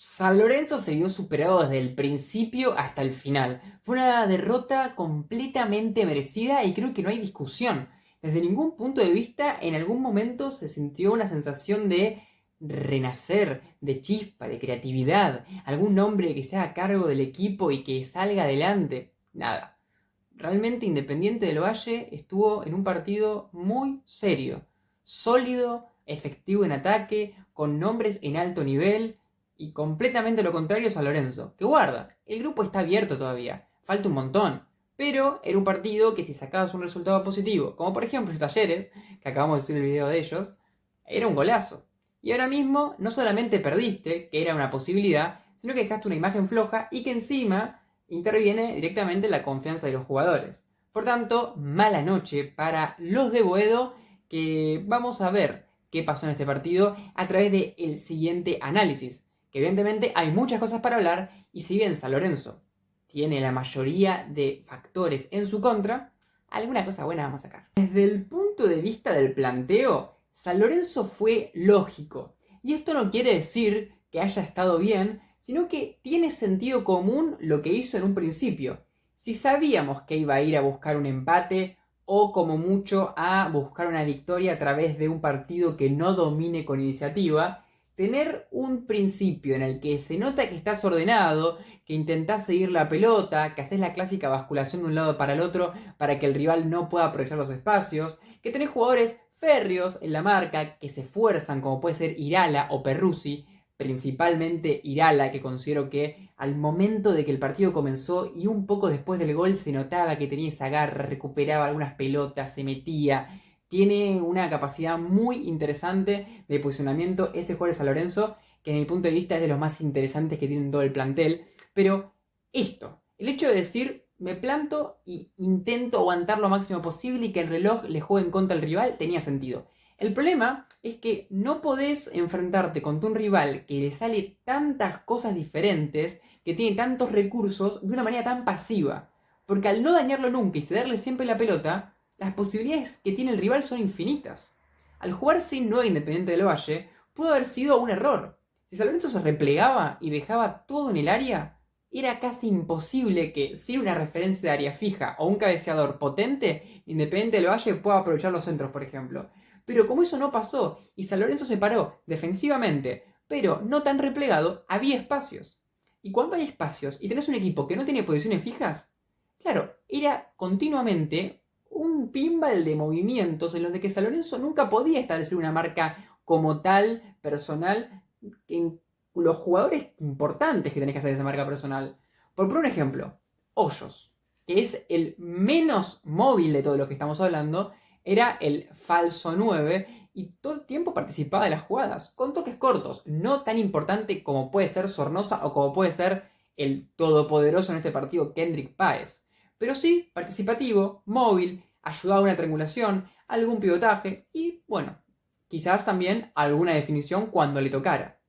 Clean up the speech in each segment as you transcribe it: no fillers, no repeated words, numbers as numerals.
San Lorenzo se vio superado desde el principio hasta el final. Fue una derrota completamente merecida y creo que no hay discusión. Desde ningún punto de vista, en algún momento se sintió una sensación de renacer, de chispa, de creatividad, algún hombre que se haga cargo del equipo y que salga adelante. Nada. Realmente Independiente del Valle estuvo en un partido muy serio, sólido, efectivo en ataque, con nombres en alto nivel y completamente lo contrario a San Lorenzo, que guarda, el grupo está abierto todavía, falta un montón, pero era un partido que si sacabas un resultado positivo, como por ejemplo Talleres, que acabamos de subir el video de ellos, era un golazo. Y ahora mismo no solamente perdiste, que era una posibilidad, sino que dejaste una imagen floja y que encima interviene directamente la confianza de los jugadores. Por tanto, mala noche para los de Boedo, que vamos a ver qué pasó en este partido a través del siguiente análisis. Que evidentemente hay muchas cosas para hablar y si bien San Lorenzo tiene la mayoría de factores en su contra, alguna cosa buena vamos a sacar. Desde el punto de vista del planteo, San Lorenzo fue lógico. Y esto no quiere decir que haya estado bien, sino que tiene sentido común lo que hizo en un principio. Si sabíamos que iba a ir a buscar un empate o como mucho a buscar una victoria a través de un partido que no domine con iniciativa, tener un principio en el que se nota que estás ordenado, que intentás seguir la pelota, que haces la clásica basculación de un lado para el otro para que el rival no pueda aprovechar los espacios, que tenés jugadores férreos en la marca que se esfuerzan, como puede ser Irala o Perruzzi, principalmente Irala, que considero que al momento de que el partido comenzó y un poco después del gol se notaba que tenía esa garra, recuperaba algunas pelotas, se metía, tiene una capacidad muy interesante de posicionamiento ese jugador de San Lorenzo, que desde mi punto de vista es de los más interesantes que tienen todo el plantel, pero el hecho de decir me planto y intento aguantar lo máximo posible y que el reloj le juegue en contra al rival tenía sentido. El problema es que no podés enfrentarte contra un rival que le sale tantas cosas diferentes, que tiene tantos recursos, de una manera tan pasiva. Porque al no dañarlo nunca y cederle siempre la pelota, las posibilidades que tiene el rival son infinitas. Al jugar sin 9 Independiente del Valle, pudo haber sido un error. Si San Lorenzo se replegaba y dejaba todo en el área, era casi imposible que, sin una referencia de área fija o un cabeceador potente, Independiente del Valle pueda aprovechar los centros, por ejemplo. Pero como eso no pasó y San Lorenzo se paró defensivamente, pero no tan replegado, había espacios. Y cuando hay espacios y tenés un equipo que no tiene posiciones fijas, claro, era continuamente un pinball de movimientos en los de que San Lorenzo nunca podía establecer una marca como tal, personal, en los jugadores importantes que tenés que hacer esa marca personal. Por poner un ejemplo, Hoyos, que es el menos móvil de todo lo que estamos hablando, era el falso 9 y todo el tiempo participaba de las jugadas, con toques cortos, no tan importante como puede ser Sornosa o como puede ser el todopoderoso en este partido Kendrick Páez. Pero sí participativo, móvil, ayudaba a una triangulación, algún pivotaje y, bueno, quizás también alguna definición cuando le tocara.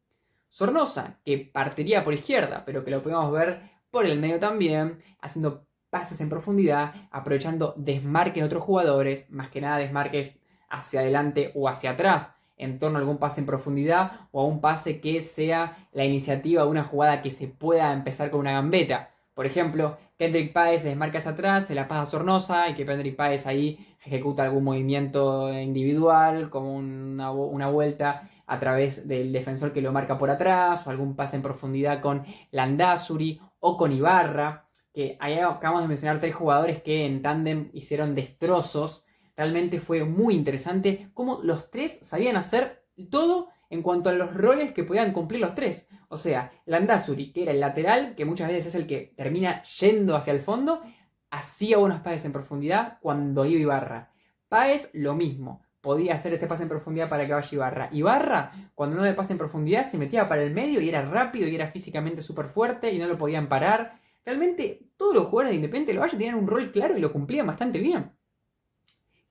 Sornosa, que partiría por izquierda, pero que lo podemos ver por el medio también, haciendo pases en profundidad, aprovechando desmarques de otros jugadores, más que nada desmarques hacia adelante o hacia atrás, en torno a algún pase en profundidad o a un pase que sea la iniciativa de una jugada que se pueda empezar con una gambeta. Por ejemplo, Kendrick Páez se desmarca hacia atrás, se la pasa a Sornosa y que Kendrick Páez ahí ejecuta algún movimiento individual, como una vuelta a través del defensor que lo marca por atrás, o algún pase en profundidad con Landázuri o con Ibarra, que ahí acabamos de mencionar 3 jugadores que en tándem hicieron destrozos. Realmente fue muy interesante cómo los 3 sabían hacer todo en cuanto a los roles que podían cumplir los 3. O sea, Landázuri, que era el lateral, que muchas veces es el que termina yendo hacia el fondo, hacía buenos pases en profundidad cuando iba Ibarra. Páez, lo mismo. Podía hacer ese pase en profundidad para que vaya Ibarra. Ibarra, cuando no le pase en profundidad, se metía para el medio y era rápido y era físicamente súper fuerte y no lo podían parar. Realmente, todos los jugadores de Independiente del Valle tenían un rol claro y lo cumplían bastante bien.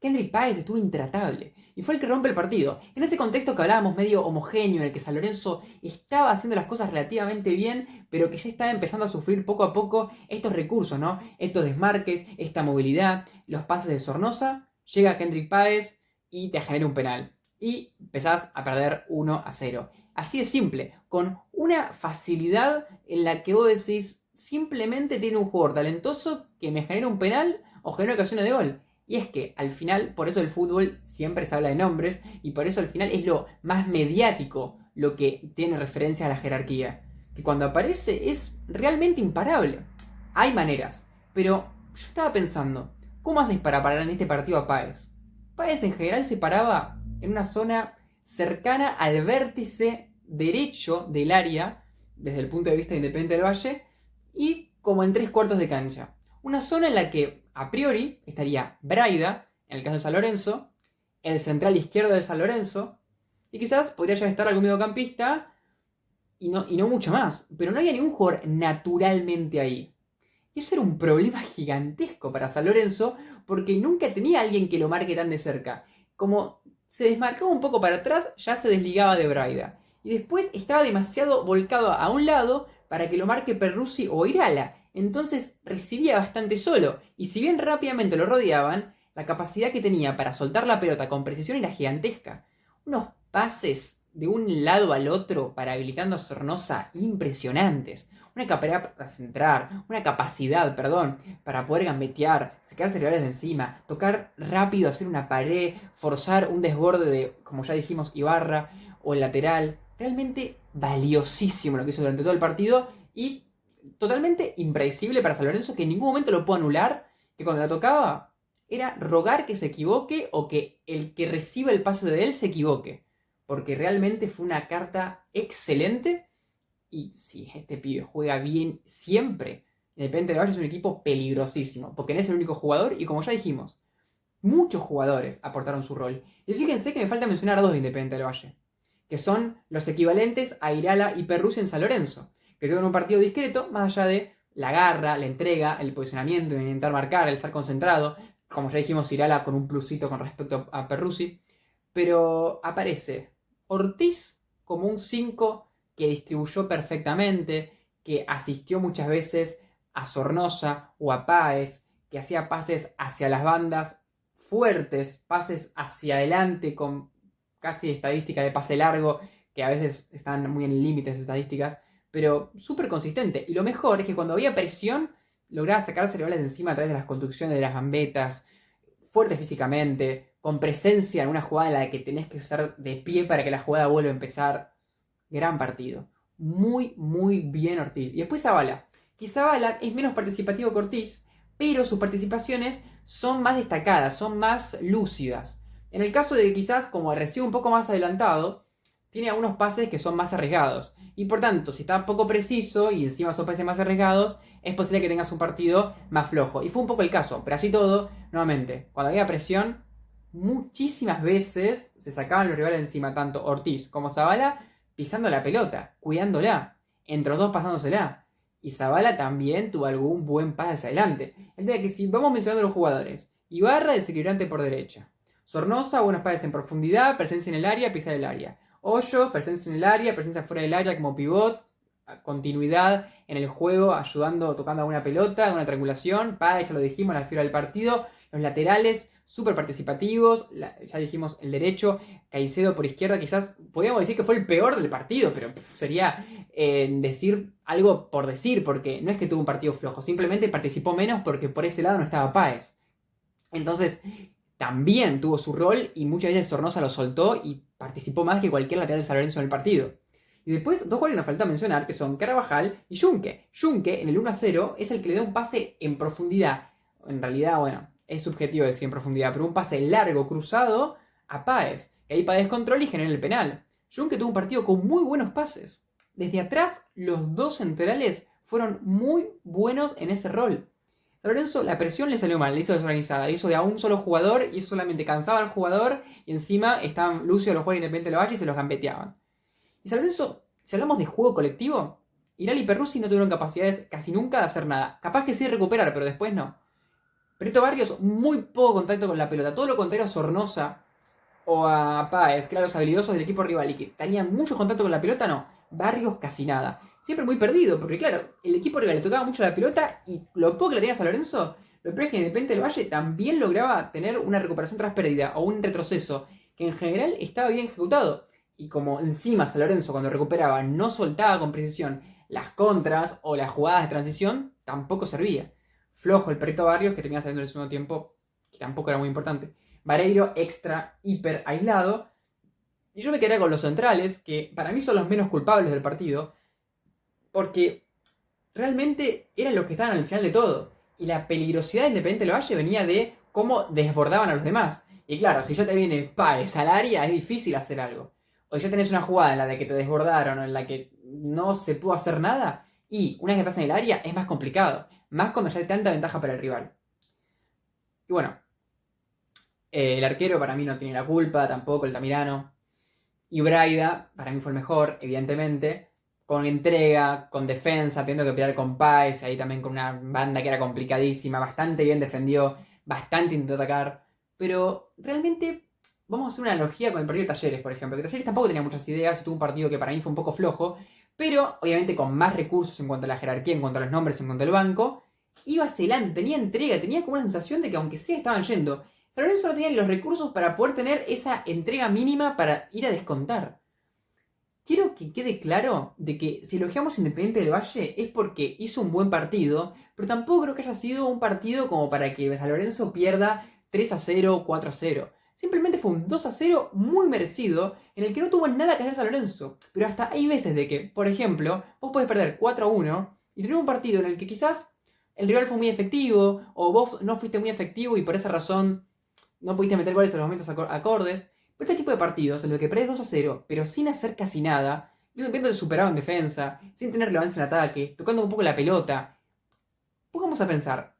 Kendrick Páez estuvo intratable y fue el que rompe el partido. En ese contexto que hablábamos medio homogéneo, en el que San Lorenzo estaba haciendo las cosas relativamente bien, pero que ya estaba empezando a sufrir poco a poco estos recursos, ¿no? Estos desmarques, esta movilidad, los pases de Sornosa, llega Kendrick Páez y te genera un penal. Y empezás a perder 1-0. Así de simple, con una facilidad en la que vos decís, simplemente tiene un jugador talentoso que me genera un penal o genera ocasiones de gol. Y es que al final, por eso el fútbol siempre se habla de nombres y por eso al final es lo más mediático lo que tiene referencia a la jerarquía. Que cuando aparece es realmente imparable. Hay maneras, pero yo estaba pensando, ¿cómo haces para parar en este partido a Páez? Páez en general se paraba en una zona cercana al vértice derecho del área, desde el punto de vista de Independiente del Valle, y como en 3/4 de cancha. Una zona en la que a priori estaría Braida, en el caso de San Lorenzo, el central izquierdo de San Lorenzo, y quizás podría ya estar algún mediocampista y no mucho más. Pero no había ningún jugador naturalmente ahí. Y eso era un problema gigantesco para San Lorenzo porque nunca tenía alguien que lo marque tan de cerca. Como se desmarcaba un poco para atrás, ya se desligaba de Braida. Y después estaba demasiado volcado a un lado para que lo marque Perruzzi o Irala. Entonces recibía bastante solo. Y si bien rápidamente lo rodeaban, la capacidad que tenía para soltar la pelota con precisión era gigantesca. Unos pases de un lado al otro para habilitando a Sornosa impresionantes. Una capacidad para centrar, una capacidad, perdón, para poder gambetear, sacarse rivales de encima, tocar rápido, hacer una pared, forzar un desborde de, como ya dijimos, Ibarra o el lateral. Realmente valiosísimo lo que hizo durante todo el partido y totalmente impredecible para San Lorenzo, que en ningún momento lo pudo anular, que cuando la tocaba era rogar que se equivoque o que el que reciba el pase de él se equivoque. Porque realmente fue una carta excelente. Y si este pibe juega bien siempre, Independiente del Valle es un equipo peligrosísimo, porque no es el único jugador y como ya dijimos, muchos jugadores aportaron su rol. Y fíjense que me falta mencionar a dos de Independiente del Valle, que son los equivalentes a Irala y Perruzzi en San Lorenzo, que tuvieron un partido discreto, más allá de la garra, la entrega, el posicionamiento, el intentar marcar, el estar concentrado, como ya dijimos, Irala con un plusito con respecto a Perruzzi, pero aparece Ortiz como un 5 que distribuyó perfectamente, que asistió muchas veces a Sornosa o a Páez, que hacía pases hacia las bandas fuertes, pases hacia adelante con casi estadística de pase largo, que a veces están muy en límites estadísticas, pero súper consistente. Y lo mejor es que cuando había presión, lograba sacarse rivales de encima a través de las construcciones de las gambetas, fuerte físicamente, con presencia en una jugada en la que tenés que usar de pie para que la jugada vuelva a empezar. Gran partido. Muy, muy bien Ortiz. Y después Zavala. Que Zavala es menos participativo que Ortiz, pero sus participaciones son más destacadas, son más lúcidas. En el caso de que quizás, como recibe un poco más adelantado, tiene algunos pases que son más arriesgados. Y por tanto, si está poco preciso y encima son pases más arriesgados, es posible que tengas un partido más flojo. Y fue un poco el caso. Pero así todo, nuevamente, cuando había presión, muchísimas veces se sacaban los rivales encima, tanto Ortiz como Zavala, pisando la pelota, cuidándola, entre los dos pasándosela. Y Zavala también tuvo algún buen pase hacia adelante. Entonces, que si vamos mencionando los jugadores, Ibarra, desequilibrante por derecha. Sornosa, buenos pases en profundidad, presencia en el área, pisar el área. Hoyo, presencia en el área, presencia fuera del área como pivot, continuidad en el juego, ayudando, tocando alguna pelota, una triangulación. Páez, ya lo dijimos, la fibra del partido. Los laterales, súper participativos. Ya dijimos el derecho. Caicedo por izquierda, quizás podríamos decir que fue el peor del partido, pero sería decir algo por decir, porque no es que tuvo un partido flojo, simplemente participó menos porque por ese lado no estaba Páez. Entonces, también tuvo su rol y muchas veces Sornosa lo soltó y participó más que cualquier lateral de San Lorenzo en el partido. Y después, dos jugadores nos falta mencionar, que son Carvajal y Junque. Junque, en el 1-0, es el que le da un pase en profundidad. En realidad, bueno, es subjetivo decir en profundidad, pero un pase largo, cruzado, a Páez. Que ahí Páez controla y genera el penal. Junque tuvo un partido con muy buenos pases. Desde atrás, los dos centrales fueron muy buenos en ese rol. San Lorenzo, la presión le salió mal, le hizo desorganizada, le hizo de a un solo jugador y eso solamente cansaba al jugador y encima estaban lucios los jugadores independientes de la Valle y se los gambeteaban. Y San Lorenzo, si hablamos de juego colectivo, Irala y Perruzzi no tuvieron capacidades casi nunca de hacer nada. Capaz que sí de recuperar, pero después no. Perito Barrios, muy poco contacto con la pelota. Todo lo contrario a Sornosa o a Páez, que eran los habilidosos del equipo rival y que tenían mucho contacto con la pelota, no. Barrios casi nada. Siempre muy perdido, porque claro, el equipo rival le tocaba mucho la pelota y lo poco que le tenía San Lorenzo, lo peor es que Independiente del Valle también lograba tener una recuperación tras pérdida o un retroceso que en general estaba bien ejecutado. y como encima San Lorenzo cuando recuperaba no soltaba con precisión las contras o las jugadas de transición, tampoco servía. Flojo el Perrito Barrios, que termina saliendo en el segundo tiempo, que tampoco era muy importante. Vareiro extra, hiper aislado. Y yo me quedé con los centrales, que para mí son los menos culpables del partido, porque realmente eran los que estaban al final de todo. Y la peligrosidad de Independiente del Valle venía de cómo desbordaban a los demás. Y claro, si ya te viene Páez al área, es difícil hacer algo. O ya tenés una jugada en la de que te desbordaron o en la que no se pudo hacer nada, y una vez que estás en el área es más complicado. Más cuando ya hay tanta ventaja para el rival. Y bueno, el arquero para mí no tiene la culpa, tampoco el Tamirano. Y Braida, para mí fue el mejor, evidentemente. Con entrega, con defensa, teniendo que pelear con Páez, ahí también con una banda que era complicadísima, bastante bien defendió, bastante intentó atacar. Pero realmente, vamos a hacer una analogía con el partido de Talleres, por ejemplo. Que Talleres tampoco tenía muchas ideas, tuvo un partido que para mí fue un poco flojo, pero obviamente con más recursos en cuanto a la jerarquía, en cuanto a los nombres, en cuanto al banco. Iba hacia adelante, tenía entrega, tenía como una sensación de que aunque sea estaban yendo. San Lorenzo no tenía los recursos para poder tener esa entrega mínima para ir a descontar. Quiero que quede claro de que si elogiamos Independiente del Valle es porque hizo un buen partido, pero tampoco creo que haya sido un partido como para que San Lorenzo pierda 3-0, 4-0. Simplemente fue un 2-0 muy merecido, en el que no tuvo nada que hacer San Lorenzo. Pero hasta hay veces de que, por ejemplo, vos podés perder 4-1 y tener un partido en el que quizás el rival fue muy efectivo, o vos no fuiste muy efectivo y por esa razón no pudiste meter goles en los momentos acordes. Pero este tipo de partidos, en los que perdés 2-0, pero sin hacer casi nada, viendo superado en defensa, sin tener relevancia en ataque, tocando un poco la pelota, pongamos a pensar,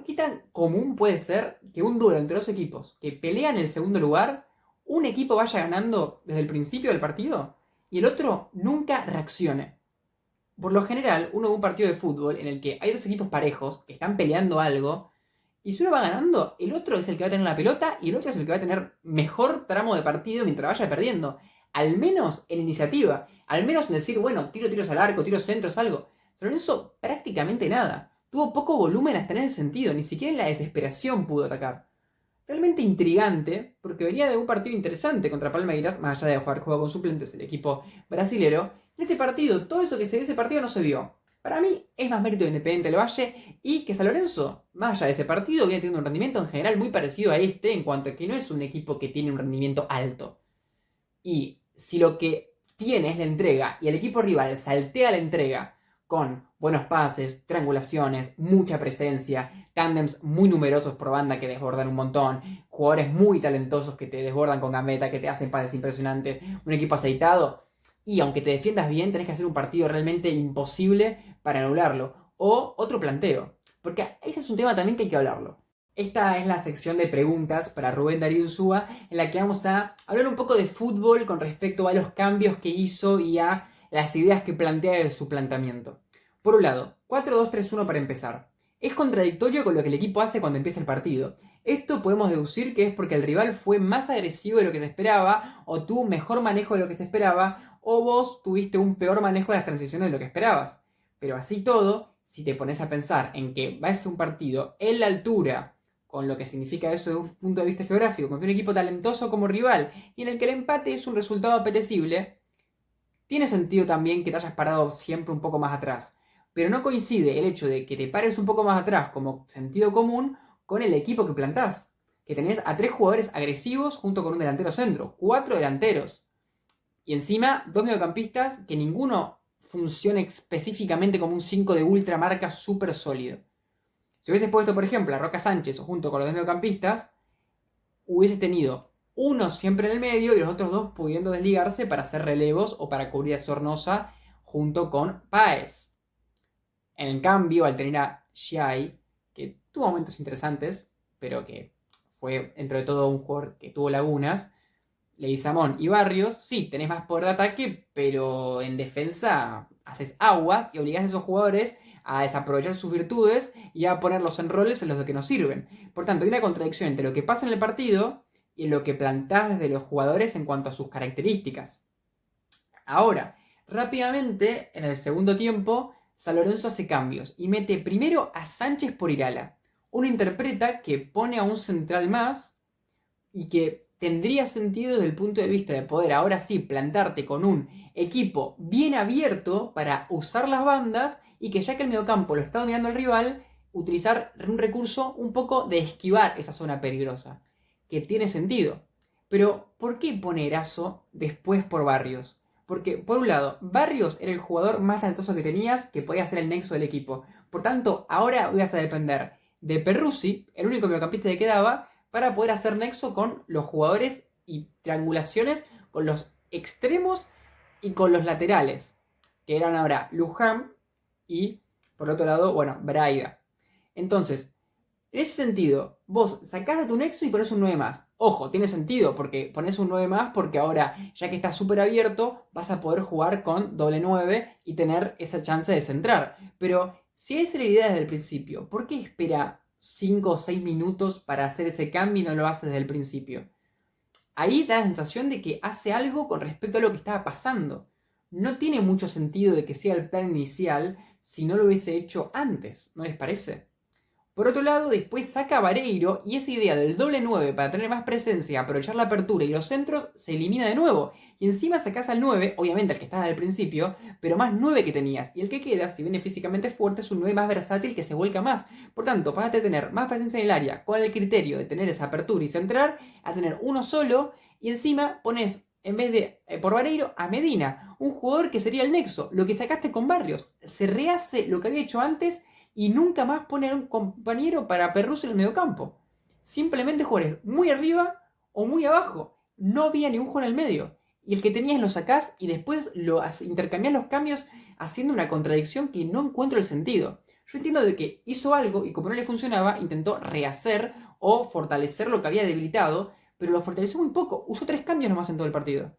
¿qué tan común puede ser que un duelo entre dos equipos que pelean el segundo lugar, un equipo vaya ganando desde el principio del partido y el otro nunca reaccione? Por lo general, uno ve un partido de fútbol en el que hay dos equipos parejos que están peleando algo, y si uno va ganando, el otro es el que va a tener la pelota y el otro es el que va a tener mejor tramo de partido mientras vaya perdiendo. Al menos en iniciativa. Al menos en decir, bueno, tiros al arco, tiros centros, algo. San Lorenzo prácticamente nada. Tuvo poco volumen hasta en ese sentido. Ni siquiera en la desesperación pudo atacar. Realmente intrigante, porque venía de un partido interesante contra Palmeiras, más allá de jugar juego con suplentes el equipo brasilero. En este partido, todo eso que se dio ese partido no se vio. Para mí es más mérito de Independiente del Valle y que San Lorenzo, más allá de ese partido, viene teniendo un rendimiento en general muy parecido a este, en cuanto a que no es un equipo que tiene un rendimiento alto. Y si lo que tiene es la entrega y el equipo rival saltea la entrega con buenos pases, triangulaciones, mucha presencia, tándems muy numerosos por banda que desbordan un montón, jugadores muy talentosos que te desbordan con gambeta, que te hacen pases impresionantes, un equipo aceitado, y aunque te defiendas bien, tenés que hacer un partido realmente imposible para anularlo. O otro planteo, porque ese es un tema también que hay que hablarlo. Esta es la sección de preguntas para Rubén Darío Insúa, en la que vamos a hablar un poco de fútbol con respecto a los cambios que hizo y a las ideas que plantea de su planteamiento. Por un lado, 4-2-3-1 para empezar. Es contradictorio con lo que el equipo hace cuando empieza el partido. Esto podemos deducir que es porque el rival fue más agresivo de lo que se esperaba, o tuvo un mejor manejo de lo que se esperaba, o vos tuviste un peor manejo de las transiciones de lo que esperabas. Pero así todo, si te pones a pensar en que va a ser un partido en la altura, con lo que significa eso desde un punto de vista geográfico, contra un equipo talentoso como rival y en el que el empate es un resultado apetecible, tiene sentido también que te hayas parado siempre un poco más atrás. Pero no coincide el hecho de que te pares un poco más atrás como sentido común con el equipo que plantás. Que tenés a 3 jugadores agresivos junto con un delantero centro, 4 delanteros. Y encima 2 mediocampistas que ninguno funciona específicamente como un 5 de ultra marca súper sólido. Si hubieses puesto, por ejemplo, a Roca Sánchez junto con los dos mediocampistas, hubieses tenido uno siempre en el medio y los otros dos pudiendo desligarse para hacer relevos o para cubrir a Sornosa junto con Páez. En cambio, al tener a Giai, que tuvo momentos interesantes, pero que fue entre todo un jugador que tuvo lagunas, Leguizamón y Barrios, sí, tenés más poder de ataque, pero en defensa haces aguas y obligás a esos jugadores a desaprovechar sus virtudes y a ponerlos en roles en los que no sirven. Por tanto, hay una contradicción entre lo que pasa en el partido y lo que plantás desde los jugadores en cuanto a sus características. Ahora, rápidamente, en el segundo tiempo, San Lorenzo hace cambios y mete primero a Sánchez por Irala. Uno interpreta que pone a un central más y que tendría sentido desde el punto de vista de poder ahora sí plantarte con un equipo bien abierto para usar las bandas y que ya que el mediocampo lo está dominando el rival, utilizar un recurso un poco de esquivar esa zona peligrosa, que tiene sentido. Pero, ¿por qué pone Eraso después por Barrios? Porque, por un lado, Barrios era el jugador más talentoso que tenías que podía ser el nexo del equipo. Por tanto, ahora vas a depender de Perruzzi, el único mediocampista que quedaba, para poder hacer nexo con los jugadores y triangulaciones con los extremos y con los laterales, que eran ahora Luján y, por otro lado, bueno, Braida. Entonces, en ese sentido, vos sacás a tu nexo y pones un 9 más. Ojo, tiene sentido porque pones un 9 más porque ahora, ya que está súper abierto, vas a poder jugar con doble 9 y tener esa chance de centrar. Pero si esa es la idea desde el principio, ¿por qué espera 5 o 6 minutos para hacer ese cambio y no lo hace desde el principio? Ahí da la sensación de que hace algo con respecto a lo que estaba pasando. No tiene mucho sentido de que sea el plan inicial si no lo hubiese hecho antes, ¿no les parece? Por otro lado, después saca a Vareiro y esa idea del doble 9 para tener más presencia, aprovechar la apertura y los centros se elimina de nuevo. Y encima sacás al 9, obviamente al que estaba al principio, pero más 9 que tenías. Y el que queda, si viene físicamente fuerte, es un 9 más versátil que se vuelca más. Por tanto, vas a tener más presencia en el área con el criterio de tener esa apertura y centrar, a tener uno solo. Y encima pones, en vez de por Vareiro, a Medina, un jugador que sería el nexo. Lo que sacaste con Barrios. Se rehace lo que había hecho antes y nunca más poner un compañero para Perruzzi en el mediocampo. Simplemente jugadores muy arriba o muy abajo. No había ningún jugador en el medio. Y el que tenías lo sacás y después lo intercambiás los cambios haciendo una contradicción que no encuentro el sentido. Yo entiendo de que hizo algo y como no le funcionaba, intentó rehacer o fortalecer lo que había debilitado, pero lo fortaleció muy poco. Usó 3 cambios nomás en todo el partido.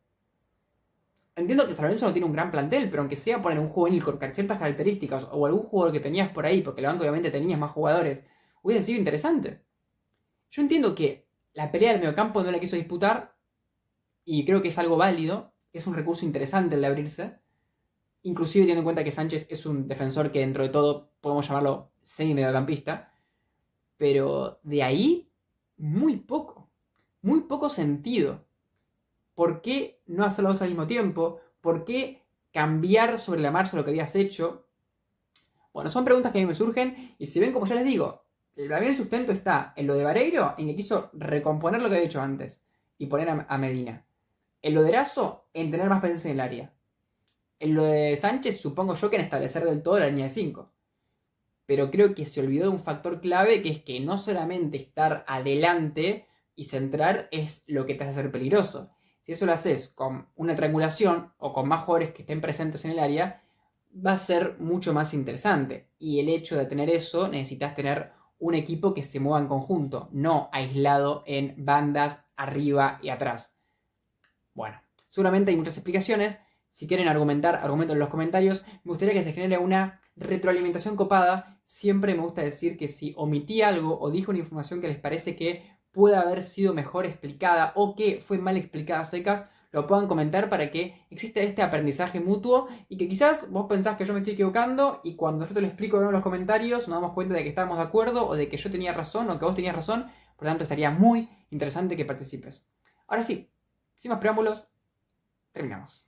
Entiendo que San Lorenzo no tiene un gran plantel, pero aunque sea poner un juvenil con ciertas características o algún jugador que tenías por ahí, porque la banca obviamente tenías más jugadores, hubiese sido interesante. Yo entiendo que la pelea del mediocampo no la quiso disputar y creo que es algo válido, es un recurso interesante el de abrirse, inclusive teniendo en cuenta que Sánchez es un defensor que dentro de todo podemos llamarlo semi-mediocampista, pero de ahí muy poco sentido. ¿Por qué no hacer los dos al mismo tiempo? ¿Por qué cambiar sobre la marcha lo que habías hecho? Bueno, son preguntas que a mí me surgen y si ven, como ya les digo, el sustento está en lo de Vareiro, en que quiso recomponer lo que había hecho antes y poner a Medina. En lo de Eraso, en tener más presencia en el área. En lo de Sánchez, supongo yo que en establecer del todo la línea de 5. Pero creo que se olvidó de un factor clave, que es que no solamente estar adelante y centrar es lo que te hace ser peligroso. Si eso lo haces con una triangulación o con más jugadores que estén presentes en el área, va a ser mucho más interesante. Y el hecho de tener eso, necesitas tener un equipo que se mueva en conjunto, no aislado en bandas arriba y atrás. Bueno, seguramente hay muchas explicaciones. Si quieren argumentar, argumenten en los comentarios. Me gustaría que se genere una retroalimentación copada. Siempre me gusta decir que si omití algo o dije una información que les parece que puede haber sido mejor explicada o que fue mal explicada a secas, lo puedan comentar para que exista este aprendizaje mutuo y que quizás vos pensás que yo me estoy equivocando y cuando yo te lo explico en los comentarios nos damos cuenta de que estábamos de acuerdo o de que yo tenía razón o que vos tenías razón. Por lo tanto, estaría muy interesante que participes. Ahora sí, sin más preámbulos, terminamos.